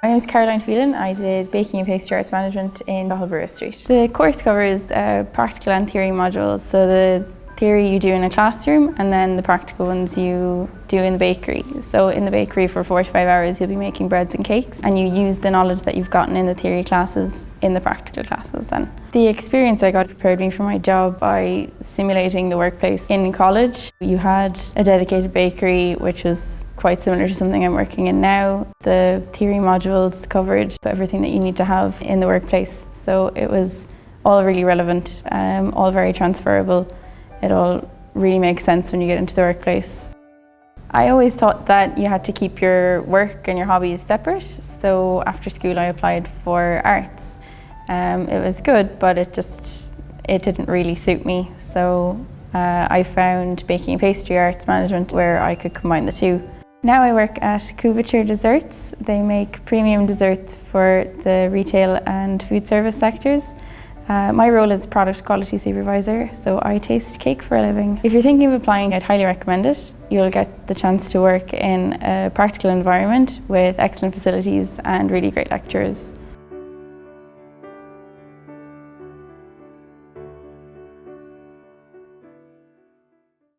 My name is Caroline Phelan. I did Baking and Pastry Arts Management in Ballborough Street. The course covers practical and theory modules. So the theory you do in a classroom and then the practical ones you do in the bakery. So in the bakery for 4 to 5 hours you'll be making breads and cakes and you use the knowledge that you've gotten in the theory classes in the practical classes then. The experience I got prepared me for my job by simulating the workplace in college. You had a dedicated bakery which was quite similar to something I'm working in now. The theory modules covered everything that you need to have in the workplace. So it was all really relevant, all very transferable. It all really makes sense when you get into the workplace. I always thought that you had to keep your work and your hobbies separate. So after school I applied for arts. It was good, but it didn't really suit me. So I found Baking and Pastry Arts Management where I could combine the two. Now I work at Couverture Desserts. They make premium desserts for the retail and food service sectors. My role is product quality supervisor, so I taste cake for a living. If you're thinking of applying, I'd highly recommend it. You'll get the chance to work in a practical environment with excellent facilities and really great lecturers.